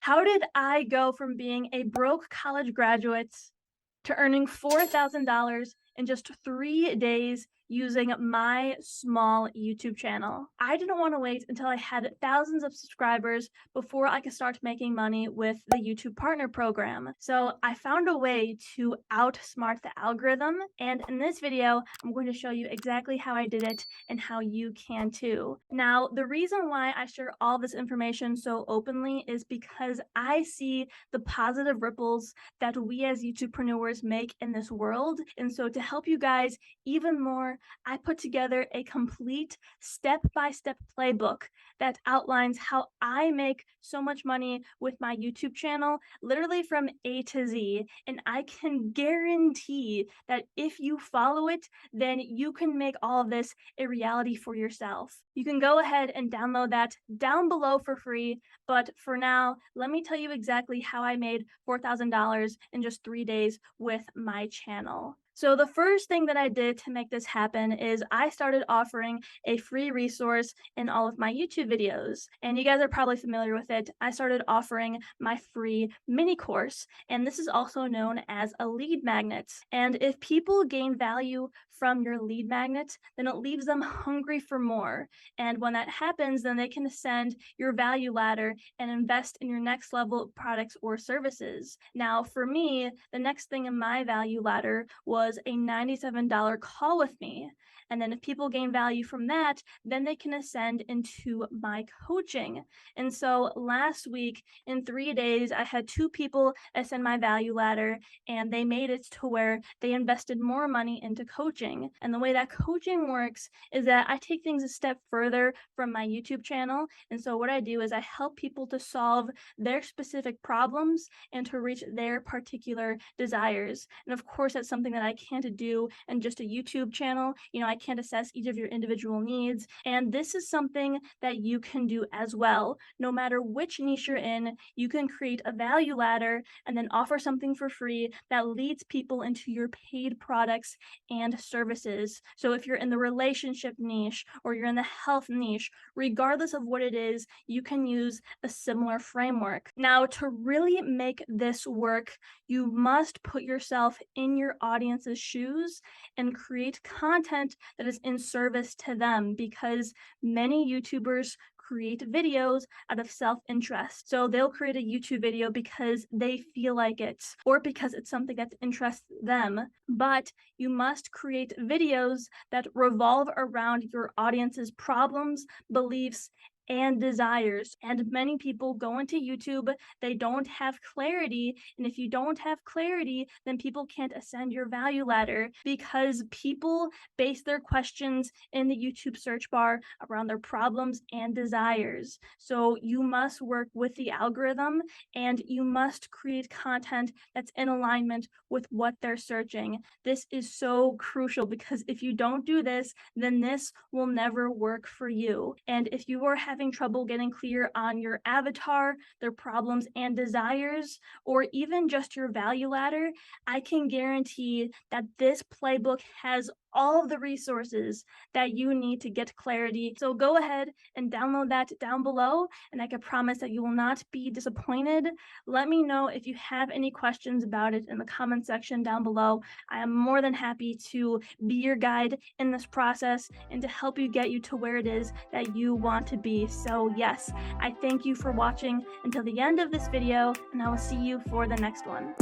How did I go from being a broke college graduate to earning $4,000 in just 3 days using my small YouTube channel? I didn't want to wait until I had thousands of subscribers before I could start making money with the YouTube Partner Program. So I found a way to outsmart the algorithm. And in this video, I'm going to show you exactly how I did it and how you can too. Now, the reason why I share all this information so openly is because I see the positive ripples that we as YouTubepreneurs make in this world. And so to help you guys even more, I put together a complete step-by-step playbook that outlines how I make so much money with my YouTube channel, literally from A to Z. And I can guarantee that if you follow it, then you can make all of this a reality for yourself. You can go ahead and download that down below for free. But for now, let me tell you exactly how I made $4,000 in just 3 days with my channel. So the first thing that I did to make this happen is I started offering a free resource in all of my YouTube videos. And you guys are probably familiar with it. I started offering my free mini course, and this is also known as a lead magnet. And if people gain value from your lead magnet, then it leaves them hungry for more. And when that happens, then they can ascend your value ladder and invest in your next level products or services. Now, for me, the next thing in my value ladder was a $97 call with me. And then if people gain value from that, then they can ascend into my coaching. And so last week in 3 days, I had 2 people ascend my value ladder, and they made it to where they invested more money into coaching. And the way that coaching works is that I take things a step further from my YouTube channel. And so what I do is I help people to solve their specific problems and to reach their particular desires. And of course, that's something that I can't do in just a YouTube channel. I can't assess each of your individual needs. And this is something that you can do as well. No matter which niche you're in, you can create a value ladder and then offer something for free that leads people into your paid products and services. So if you're in the relationship niche or you're in the health niche, regardless of what it is, you can use a similar framework. Now, to really make this work, you must put yourself in your audience's shoes and create content that is in service to them, because many YouTubers create videos out of self-interest. So they'll create a YouTube video because they feel like it or because it's something that interests them. But you must create videos that revolve around your audience's problems, beliefs, and desires. And many people go into YouTube, they don't have clarity. And if you don't have clarity, then people can't ascend your value ladder, because people base their questions in the YouTube search bar around their problems and desires. So you must work with the algorithm, and you must create content that's in alignment with what they're searching. This is so crucial, because if you don't do this, then this will never work for you. And if you are having trouble getting clear on your avatar, their problems and desires, or even just your value ladder, I can guarantee that this playbook has all of the resources that you need to get clarity. So go ahead and download that down below, and I can promise that you will not be disappointed. Let me know if you have any questions about it in the comment section down below. I am more than happy to be your guide in this process and to help you get you to where it is that you want to be. So yes, I thank you for watching until the end of this video, and I will see you for the next one.